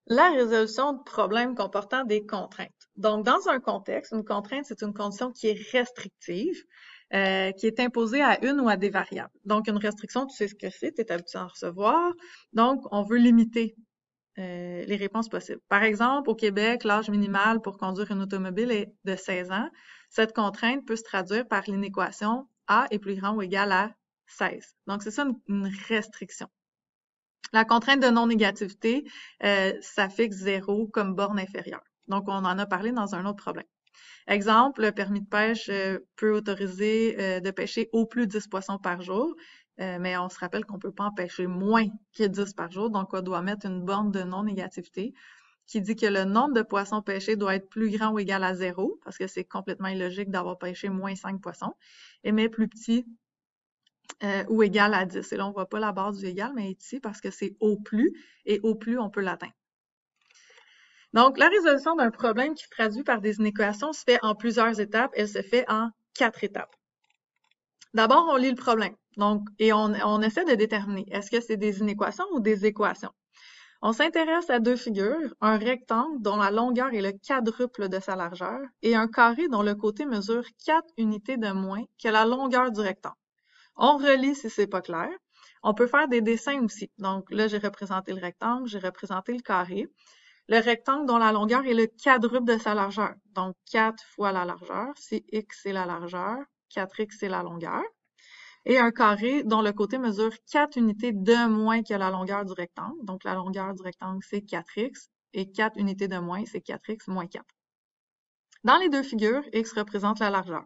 La résolution de problèmes comportant des contraintes. Donc, dans un contexte, une contrainte, c'est une condition qui est restrictive, qui est imposée à une ou à des variables. Donc, une restriction, tu sais ce que c'est, tu es habitué à en recevoir. Donc, on veut limiter les réponses possibles. Par exemple, au Québec, l'âge minimal pour conduire une automobile est de 16 ans. Cette contrainte peut se traduire par l'inéquation A est plus grand ou égal à 16. Donc, c'est ça une restriction. La contrainte de non-négativité, ça fixe 0 comme borne inférieure. Donc, on en a parlé dans un autre problème. Exemple, le permis de pêche peut autoriser de pêcher au plus 10 poissons par jour, mais on se rappelle qu'on peut pas en pêcher moins que 10 par jour, donc on doit mettre une borne de non-négativité qui dit que le nombre de poissons pêchés doit être plus grand ou égal à 0, parce que c'est complètement illogique d'avoir pêché moins 5 poissons, et mais plus petit ou égal à 10. Et là, on voit pas la barre du égal, mais ici, parce que c'est au plus, et au plus, on peut l'atteindre. Donc, la résolution d'un problème qui se traduit par des inéquations se fait en plusieurs étapes. Elle se fait en 4 étapes. D'abord, on lit le problème. Donc, et on essaie de déterminer, est-ce que c'est des inéquations ou des équations? On s'intéresse à deux figures, un rectangle dont la longueur est le quadruple de sa largeur et un carré dont le côté mesure 4 unités de moins que la longueur du rectangle. On relit si c'est pas clair. On peut faire des dessins aussi. Donc là, j'ai représenté le rectangle, j'ai représenté le carré. Le rectangle dont la longueur est le quadruple de sa largeur. Donc 4 fois la largeur, si x c'est la largeur, 4x c'est la longueur. Et un carré dont le côté mesure 4 unités de moins que la longueur du rectangle. Donc la longueur du rectangle, c'est 4x. Et 4 unités de moins, c'est 4x moins 4. Dans les deux figures, x représente la largeur.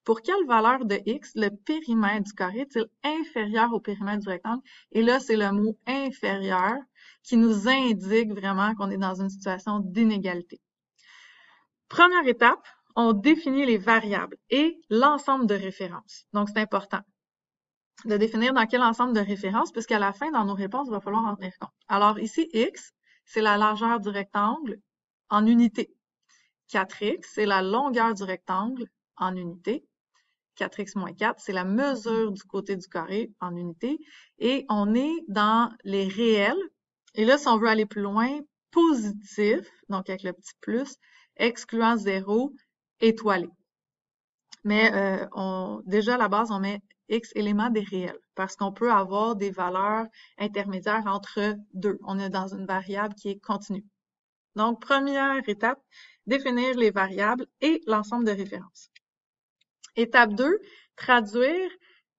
Pour quelle valeur de x le périmètre du carré est-il inférieur au périmètre du rectangle? Et là, c'est le mot inférieur qui nous indique vraiment qu'on est dans une situation d'inégalité. Première étape, on définit les variables et l'ensemble de références. Donc, c'est important de définir dans quel ensemble de références, puisqu'à la fin, dans nos réponses, il va falloir en tenir compte. Alors ici, x, c'est la largeur du rectangle en unité. 4x, c'est la longueur du rectangle en unité. 4x moins 4, c'est la mesure du côté du carré en unité. Et on est dans les réels. Et là, si on veut aller plus loin, positif, donc avec le petit plus, excluant 0, étoilé. Mais déjà, à la base, on met x éléments des réels parce qu'on peut avoir des valeurs intermédiaires entre deux. On est dans une variable qui est continue. Donc, première étape, définir les variables et l'ensemble de références. Étape 2, traduire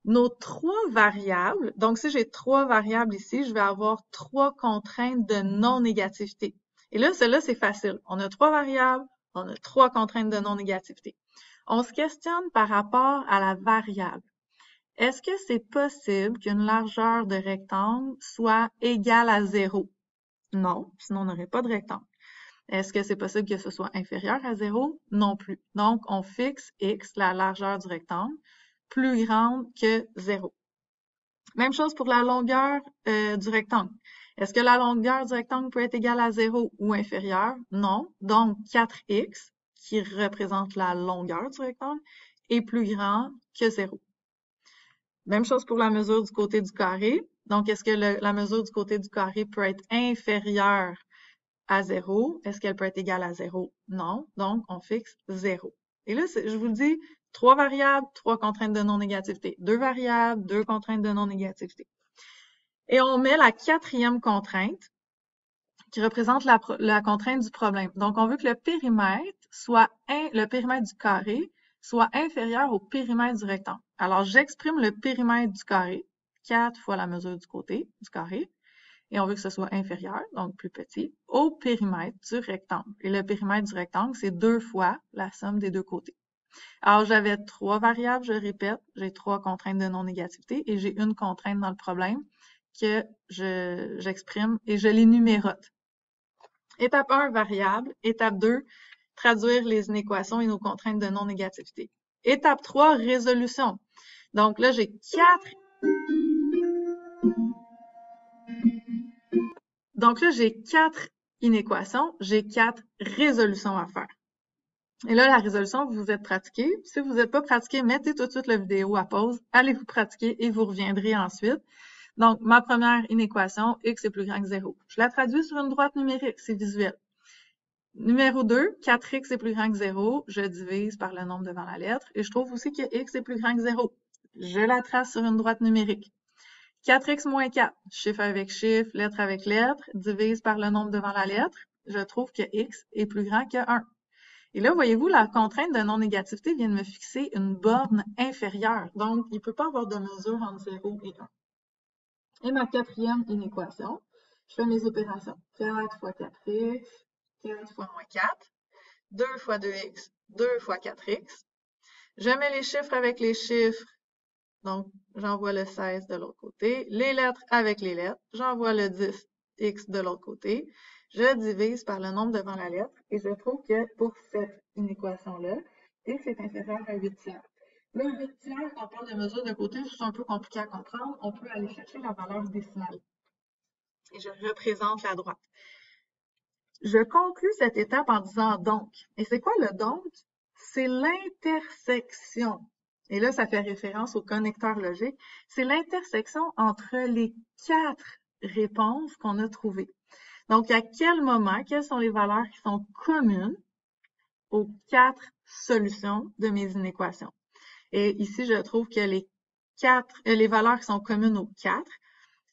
nos trois variables. Donc, si j'ai trois variables ici, je vais avoir trois contraintes de non-négativité. Et là, celle-là, c'est facile. On a trois variables, on a trois contraintes de non-négativité. On se questionne par rapport à la variable. Est-ce que c'est possible qu'une largeur de rectangle soit égale à 0? Non, sinon on n'aurait pas de rectangle. Est-ce que c'est possible que ce soit inférieur à 0? Non plus. Donc, on fixe x, la largeur du rectangle, plus grande que 0. Même chose pour la longueur du rectangle. Est-ce que la longueur du rectangle peut être égale à 0 ou inférieure? Non. Donc, 4x, qui représente la longueur du rectangle, est plus grand que 0. Même chose pour la mesure du côté du carré. Donc, est-ce que la mesure du côté du carré peut être inférieure à 0? Est-ce qu'elle peut être égale à 0? Non. Donc, on fixe 0. Et là, je vous le dis, trois variables, trois contraintes de non-négativité. Deux variables, deux contraintes de non-négativité. Et on met la quatrième contrainte qui représente la contrainte du problème. Donc, on veut que le périmètre le périmètre du carré soit inférieur au périmètre du rectangle. Alors, j'exprime le périmètre du carré, 4 fois la mesure du côté du carré, et on veut que ce soit inférieur, donc plus petit, au périmètre du rectangle. Et le périmètre du rectangle, c'est 2 fois la somme des deux côtés. Alors, j'avais trois variables, je répète, j'ai trois contraintes de non-négativité et j'ai une contrainte dans le problème que j'exprime et je les numérote. Étape 1, variable. Étape 2, traduire les inéquations et nos contraintes de non-négativité. Étape 3, résolution. Donc là, j'ai quatre inéquations, j'ai 4 résolutions à faire. Et là, la résolution, vous vous êtes pratiqué. Si vous n'êtes pas pratiqué, mettez tout de suite la vidéo à pause, allez vous pratiquer et vous reviendrez ensuite. Donc, ma première inéquation, x est plus grand que 0. Je la traduis sur une droite numérique, c'est visuel. Numéro 2, 4x est plus grand que 0, je divise par le nombre devant la lettre, et je trouve aussi que x est plus grand que 0. Je la trace sur une droite numérique. 4x moins 4, chiffre avec chiffre, lettre avec lettre, divise par le nombre devant la lettre, je trouve que x est plus grand que 1. Et là, voyez-vous, la contrainte de non-négativité vient de me fixer une borne inférieure. Donc, il ne peut pas avoir de mesure entre 0 et 1. Et ma quatrième inéquation, je fais mes opérations. 4 fois 4x, 4 fois moins 4, 2 fois 2x, 2 fois 4x. Je mets les chiffres avec les chiffres, donc j'envoie le 16 de l'autre côté. Les lettres avec les lettres, j'envoie le 10x de l'autre côté. Je divise par le nombre devant la lettre et je trouve que pour cette inéquation-là, x est inférieur à 8 tiers. Là, 8 tiers, quand on parle de mesure de côté, c'est un peu compliqué à comprendre. On peut aller chercher la valeur décimale. Et je représente la droite. Je conclus cette étape en disant donc. Et c'est quoi le donc? C'est l'intersection. Et là, ça fait référence au connecteur logique. C'est l'intersection entre les 4 réponses qu'on a trouvées. Donc, à quel moment, quelles sont les valeurs qui sont communes aux 4 solutions de mes inéquations? Et ici, je trouve que les valeurs qui sont communes aux 4,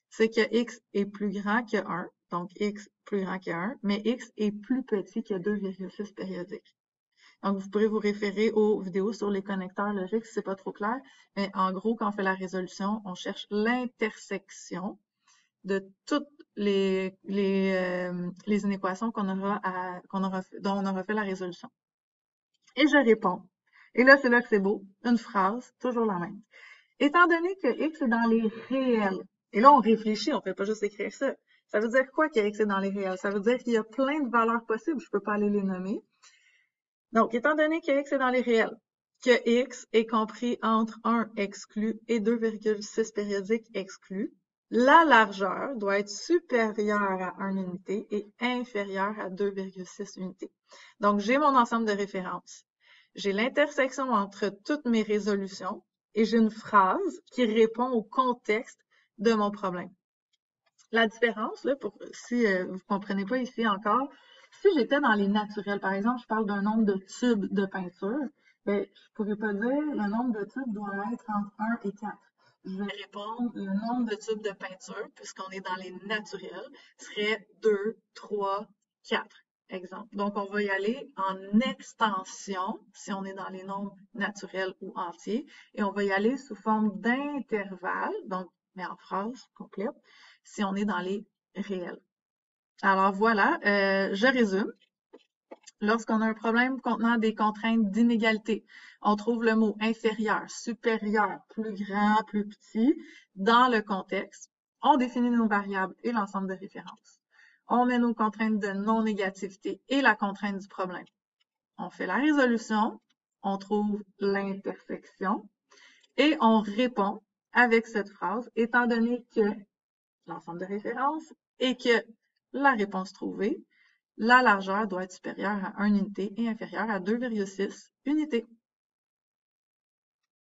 c'est que x est plus grand que 1, donc x plus grand que 1, mais x est plus petit que 2,6 périodique. Donc, vous pourrez vous référer aux vidéos sur les connecteurs logiques si c'est pas trop clair, mais en gros, quand on fait la résolution, on cherche l'intersection de toutes les inéquations dont on aura fait la résolution. Et je réponds. Et là, c'est là que c'est beau. Une phrase, toujours la même. Étant donné que x est dans les réels, et là, on réfléchit, on fait pas juste écrire ça. Ça veut dire quoi que x est dans les réels? Ça veut dire qu'il y a plein de valeurs possibles, je peux pas aller les nommer. Donc, étant donné que x est dans les réels, que x est compris entre 1 exclu et 2,6 périodique exclu, la largeur doit être supérieure à 1 unité et inférieure à 2,6 unités. Donc, j'ai mon ensemble de références. J'ai l'intersection entre toutes mes résolutions et j'ai une phrase qui répond au contexte de mon problème. La différence, là, si vous ne comprenez pas ici encore, si j'étais dans les naturels, par exemple, je parle d'un nombre de tubes de peinture, ben, je pourrais pas dire le nombre de tubes doit être entre 1 et 4. Je vais répondre le nombre de tubes de peinture, puisqu'on est dans les naturels, serait 2, 3, 4. Exemple. Donc, on va y aller en extension, si on est dans les nombres naturels ou entiers, et on va y aller sous forme d'intervalle, donc, mais en phrase complète, si on est dans les réels. Alors voilà, je résume. Lorsqu'on a un problème contenant des contraintes d'inégalité, on trouve le mot inférieur, supérieur, plus grand, plus petit dans le contexte. On définit nos variables et l'ensemble de références. On met nos contraintes de non-négativité et la contrainte du problème. On fait la résolution, on trouve l'intersection et on répond avec cette phrase, étant donné que l'ensemble de références et que la réponse trouvée, la largeur doit être supérieure à 1 unité et inférieure à 2,6 unités.